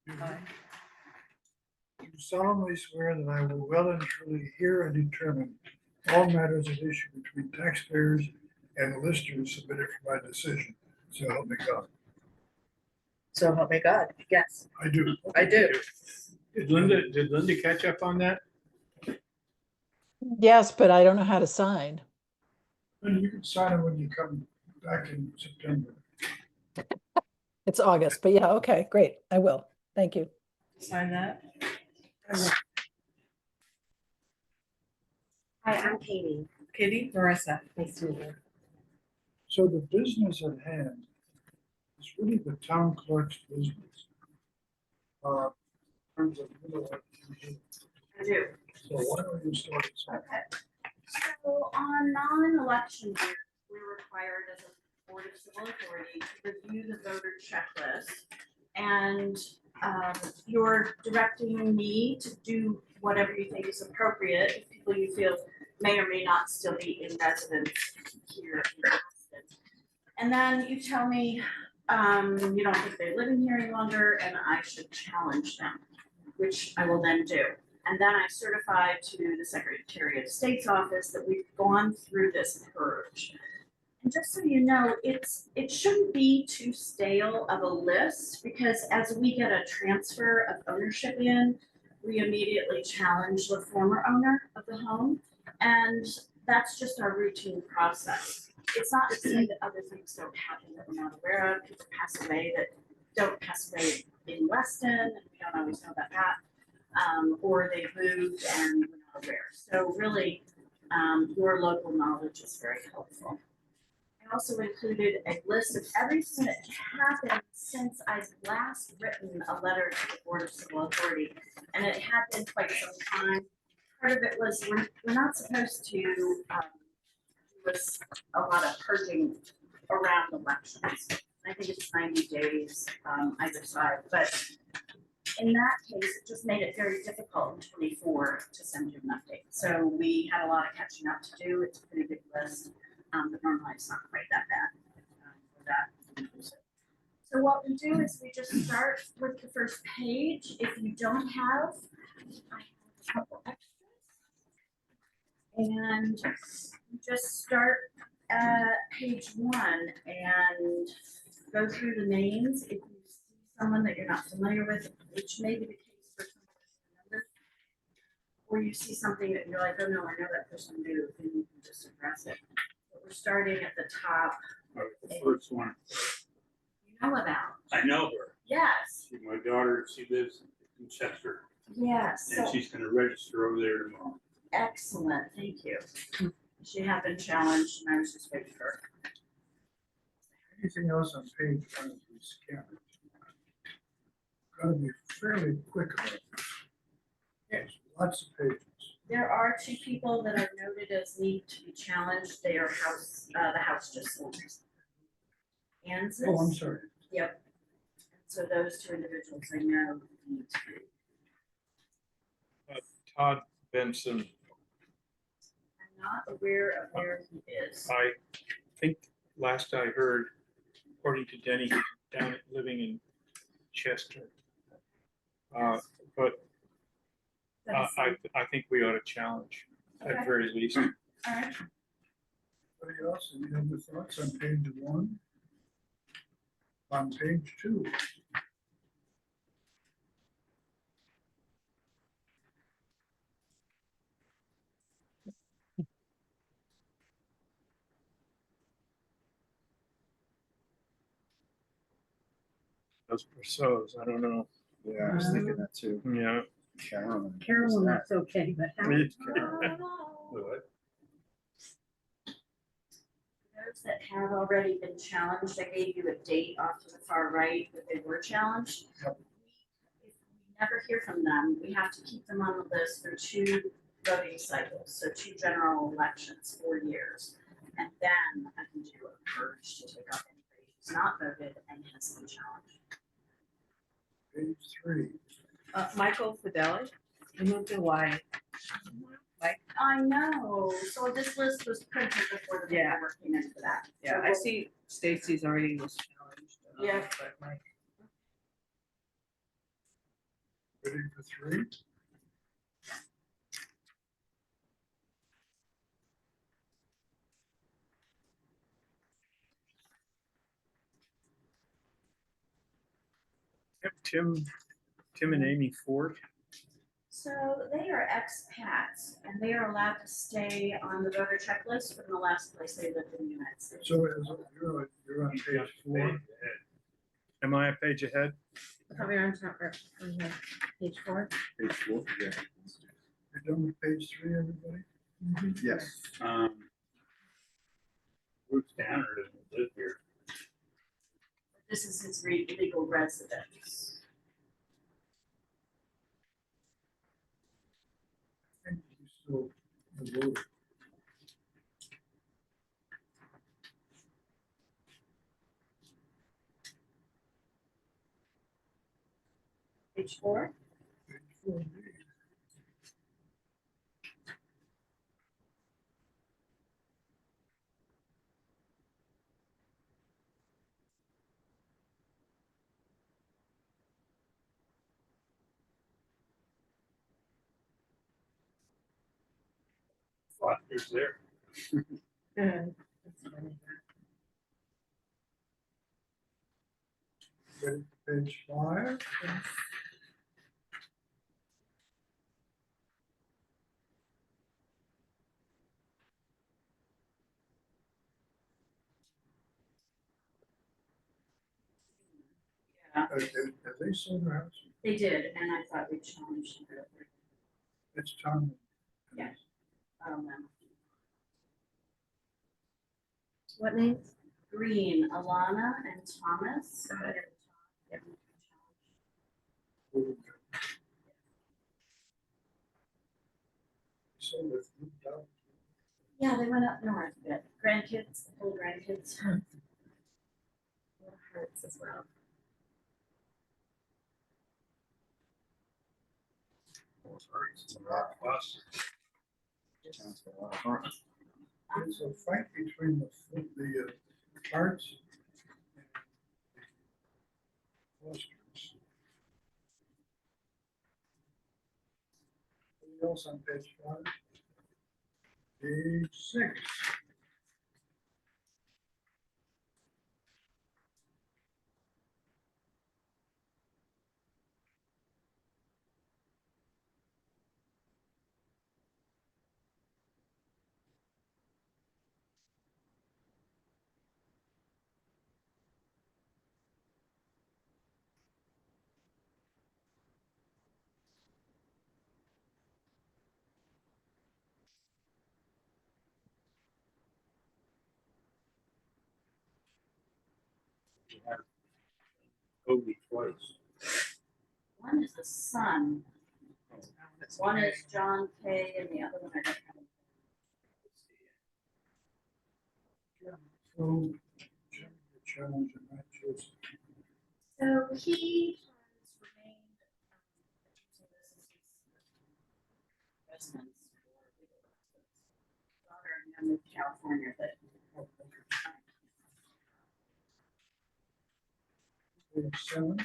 Aye. Do solemnly swear that I will well and truly hear and determine all matters at issue between taxpayers and the listers submitted for my decision. So help me God. So help me God. Yes, I do. I do. Did Linda catch up on that? Yes, but I don't know how to sign. And you can sign it when you come back in September. It's August, but yeah, okay, great. I will. Thank you. Sign that. Hi, I'm Katie. Katie, Marissa. Nice to meet you. So the business at hand is really the town clerk's business. In terms of, I do. so why don't you start us off? Okay. So on non-election years, we're required as a Board of Civil Authority to review the voter checklist. And you're directing me to do whatever you think is appropriate, if people you feel may or may not still be in residence here in Boston. And then you tell me you don't think they're living here any longer and I should challenge them, which I will then do. And then I certify to the Secretary of State's office that we've gone through this purge. And just so you know, it shouldn't be too stale of a list, because as we get a transfer of ownership in, we immediately challenge the former owner of the home. And that's just our routine process. It's not to say that other things don't happen that we're not aware of. People pass away that don't pass away in Weston, and we don't always know about that. Or they moved and we're not aware. So really, your local knowledge is very helpful. I also included a list of everything that happened since I've last written a letter to the Board of Civil Authority, and it had been quite some time. Part of it was we're not supposed to do a lot of purging around elections. I think it's 90 days either side, but in that case, it just made it very difficult in 24 to send you an update. So we had a lot of catching up to do. It's a pretty big list, but normally it's not quite that bad for that. So what we do is we just start with the first page. If you don't have, I have a couple extras. And you just start at page 1 and go through the names. If you see someone that you're not familiar with, which may be the case for some members, or you see something that you're like, oh no, I know that person new, then you can just address it. But we're starting at the top. The first one. You know about. I know her. Yes, She's my daughter. She lives in Chester, yes. and So she's going to register over there tomorrow. excellent, thank you. She had been challenged and I was just waiting for her. Anything else on page 1 of these scanners? Gotta be fairly quick about it. Yes, lots of pages. There are 2 people that are noted as need to be challenged. They are the house just sold. Kansas. Oh, I'm sorry. Yep. So those 2 individuals I know need to be. Todd Benson, I'm not aware of where he is. I think last I heard, according to Denny, he's down living in Chester. But I think we ought to challenge Okay. at very least. All right. Anybody else, any other thoughts on page 1? On page 2? Those Persos, I don't know. Yeah, I was thinking that too. Yeah. Carolyn. Carolyn, that's okay, but how? It's- What? Those that have already been challenged, I gave you a date off to the far right that they were challenged. Yep. If we never hear from them, we have to keep them on the list for 2 voting cycles, so 2 general elections, 4 years. And then I can do a purge to take off anybody who's not voted and has been challenged. Page 3. Michael Fideli, I moved to Hawaii. I know, so this list was printed before the Yeah. paperwork came in for that. Yeah, So I see Stacy's already was challenged. Yeah. But Mike, Ready for three? Yep, Tim and Amy Ford. So they are expats and they are allowed to stay on the voter checklist from the last place they lived in the United States. So you're on page 4. Am I a page ahead? Probably on top of page 4. Page 4, yeah. You're done with page 3, everybody? Yes. Bruce Danner doesn't live here. This is his legal residence. I think you still the vote. Page 4. Page 4 indeed. Foster's there. That's funny. Ready for page 5? Yeah, Have they sold their house? they did, and I thought we challenged it. It's Tom. Yeah. Um, What names? Green, Alana and Thomas. Sold it. Moved out. Yeah, they went up north a bit. Grandkids, little grandkids. Little Hearts as well. It's a rock bus. Sounds like a lot of fun. There's a fight between the Hearts and the Fosters. Anything else on page 5? Page 6. You have Kobe twice. One is a son. One is John Kay and the other one I don't know. So, challenge and not just. So he has remained using this as his residence for legal residence. Daughter and I moved to California, but Oh, okay. Page 7.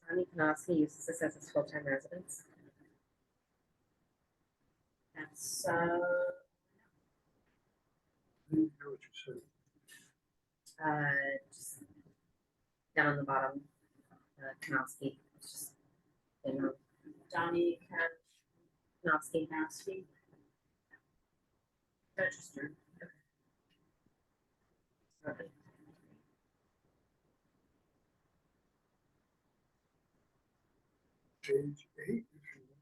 Ronnie Kanofsky uses this as his full-time residence. that's Didn't hear what you said. Just down on the bottom, Kanofsky, it's just, you know, Donnie Kanofsky. Kanowski. Registered. Okay. Page 8, if you will.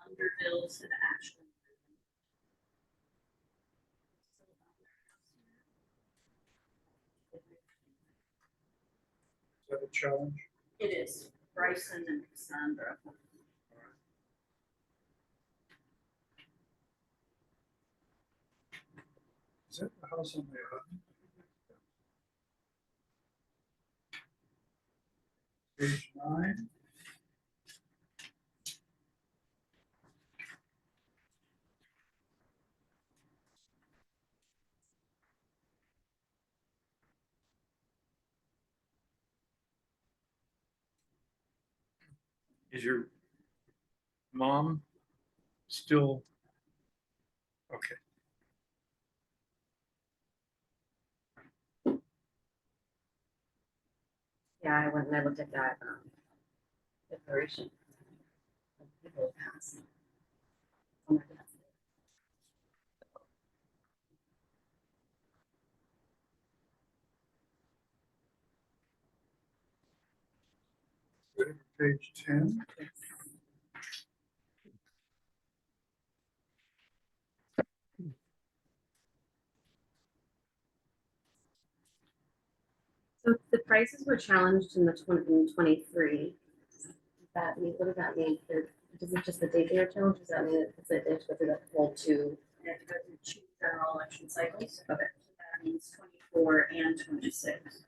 Underbills had actually. challenge? It is Bryson and Cassandra. Is that the house on the island? Page 9. Is your mom still? Okay. Yeah, I went and I looked at that, declaration. of people passed. Oh my goodness. Ready for page 10? So the prices were challenged in the 2023. That mean, what does that mean? Is it just the date they are challenged? Does that mean it's like they have to go through the whole two? They have to go through two general election cycles. Okay. So that means 24 and 26.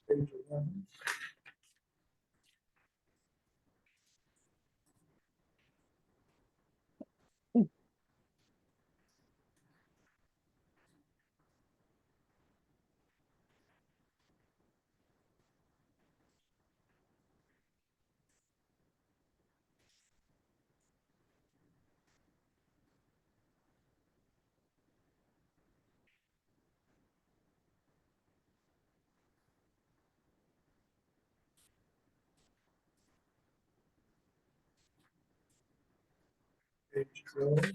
Page 11. Page 12.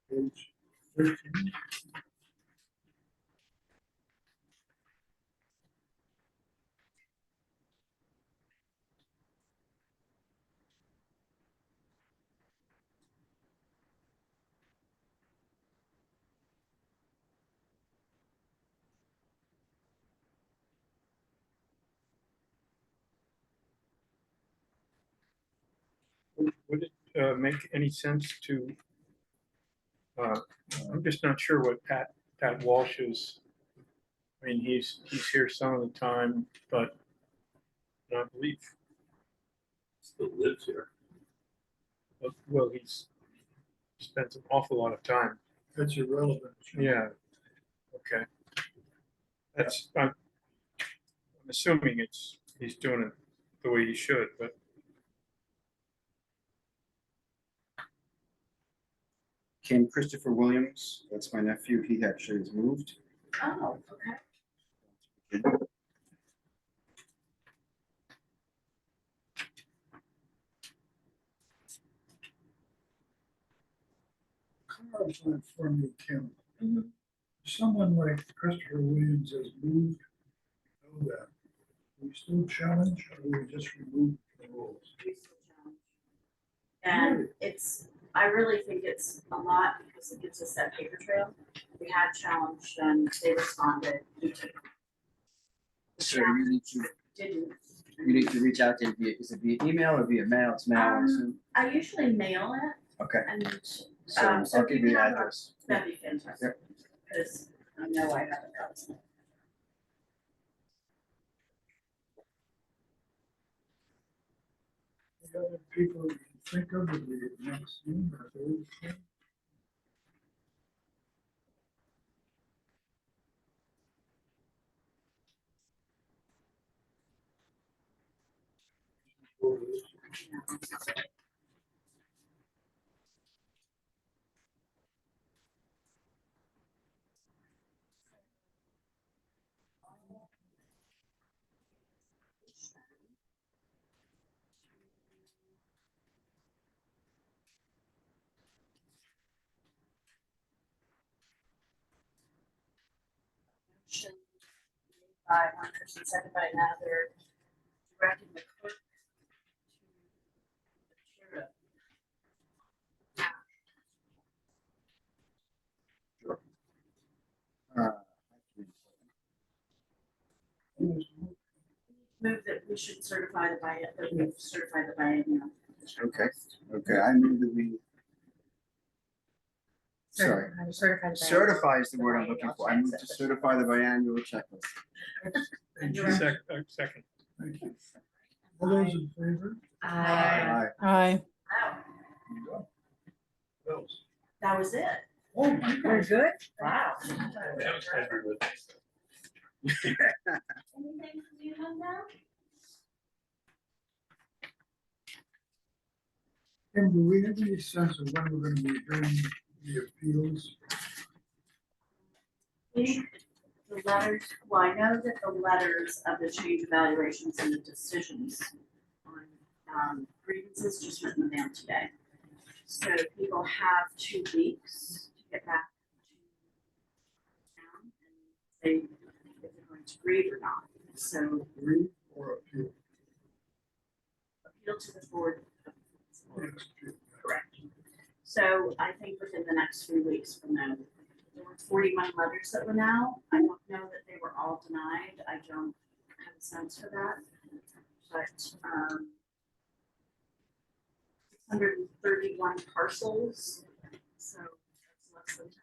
Page 13. Would it make any sense to, uh, I'm just not sure what Pat Walsh is. I mean, he's here some of the time, but I believe, Still lives here. well, he's spends an awful lot of time. That's irrelevant. Yeah, okay. That's, I'm assuming he's doing it the way he should, but Ken Christopher Williams, that's my nephew, he actually has moved. Oh, okay. Clarify for me, Kim. Mhm. Someone like Christopher Williams has moved, you know that. We still challenge or we just remove the rules? We still challenge. And I really think it's a lot because it gives us that paper trail. We had challenged and they responded. We took. The So you need to, didn't. you need to reach out to, is it via email or via mail? It's mail, I assume. I usually mail it Okay, and so so I'll if give you you the have a- address. that'd be fantastic. Because I know I haven't got it. The other people you can think of would be Maxine or those. Motion made by one person, second by another, directing the clerk to the chair Uh, move that we should certify the biennial. Okay, okay, I move that we, sorry, certify is the word I'm looking for. I move to certify the biannual checklist. Thank you. Second. Thank you. All those in favor? Aye. Aye. Wow, Bills. that was it. Oh, my We're God. good? Wow. That was everywhere. Anything from you on that? Kim, do we have any sense of when we're gonna be hearing the appeals? The letters, well, I know that the letters of the change evaluations and the decisions on grievances just went in the mail today. So people have 2 weeks to get back to town and say if they're going to grieve or not. So Agree or appeal? appeal to the board. Yes, appeal. Correct. So I think within the next few weeks from now, there were 41 letters that were now. I don't know that they were all denied. I don't have a sense for that. But 631 parcels, so that's less than 10%.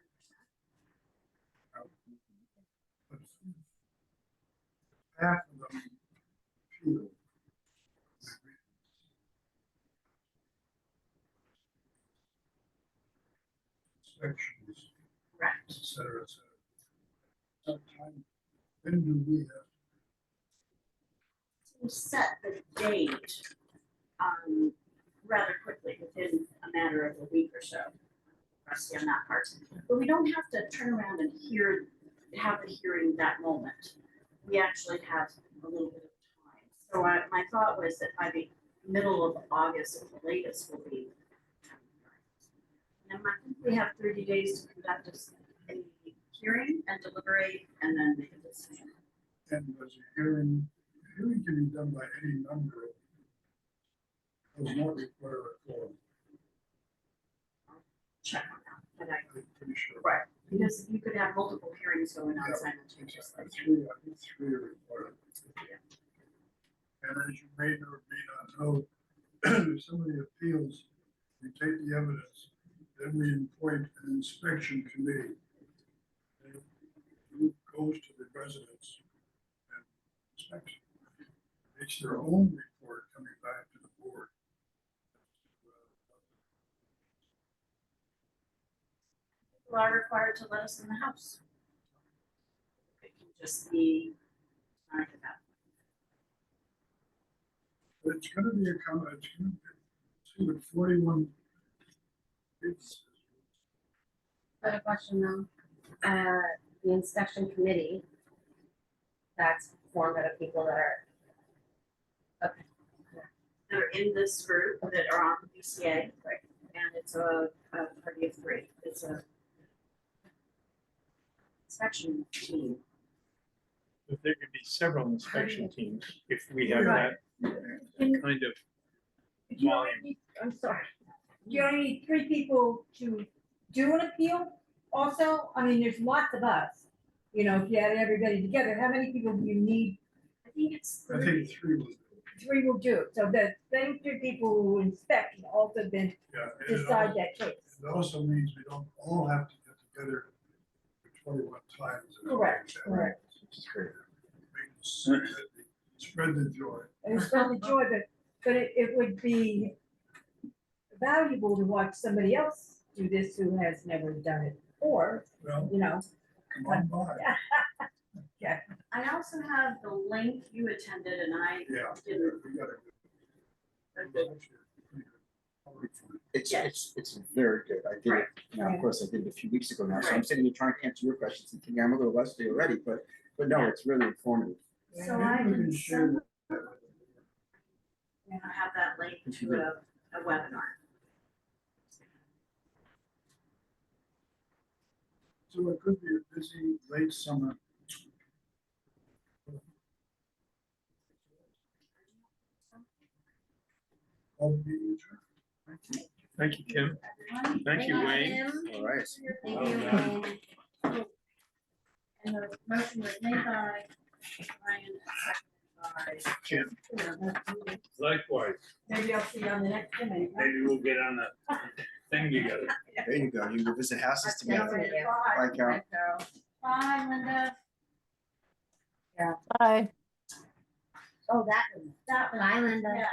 Half of them appeal. Inspections, Correct. et cetera, et cetera. Sometime, when do we have? We set the date rather quickly, within a matter of a week or so. Rusty on that part, but we don't have to turn around and have the hearing that moment. We actually have a little bit of time. So my thought was that by the middle of August at the latest will be. And I think we have 30 days to conduct a hearing and deliberate and then make a decision. And was a hearing can be done by any number. Does not require a quorum, Check on that, but I'm pretty sure. right, because you could have multiple hearings going on Yeah. simultaneously. I think three are required. And as you may or may not know, if somebody appeals, we take the evidence, then we appoint an inspection committee. And it goes to the residents and inspects. It's their own report coming back to the board. People are required to let us in the house. It can just be. Not about. But it's gonna be a comment, it's gonna be, see what 41. It's, I have a question though. The inspection committee, that's formed out of people that are. Okay. That are in this group that are on BCA, right? And it's a party of 3. It's a inspection team. But there could be several inspection teams if we have Right. that And kind of you only volume. need- I'm sorry. You only need 3 people to do an appeal also? I mean, there's lots of us. You know, if you had everybody together, how many people do you need? I think it's I 3. think 3 was, 3 will do it. So the same 3 people who inspect can also then yeah. And it decide al- that case. It also means we don't all have to get together for 21 times. Correct, correct. Spread the joy. And it's not the joy, but it would be valuable to watch somebody else do this who has never done it before, Well, you know. come on by. I also have the link you attended and I Yeah, didn't. we gotta. It's very good. I did it, now, of course, I did it a few weeks ago now, so I'm sitting here trying to answer your questions and thinking I'm a little rusty already, but no, it's really informative. So I Maybe we can can share send, that. and I have that link to a webinar. So it could be a busy late summer. All meetings are- Thank you, Kim. Thank you, Wayne. All right. Thank you, Wayne. And the motion was made by Ryan, seconded by. Jim. Likewise, Maybe I'll see you on the next one. maybe. maybe we'll get on the thing together. There you go. You can visit houses together. Bye. Bye, Carol. Bye, Linda. Bye. Oh, that one. That one. Bye, Linda. Yes.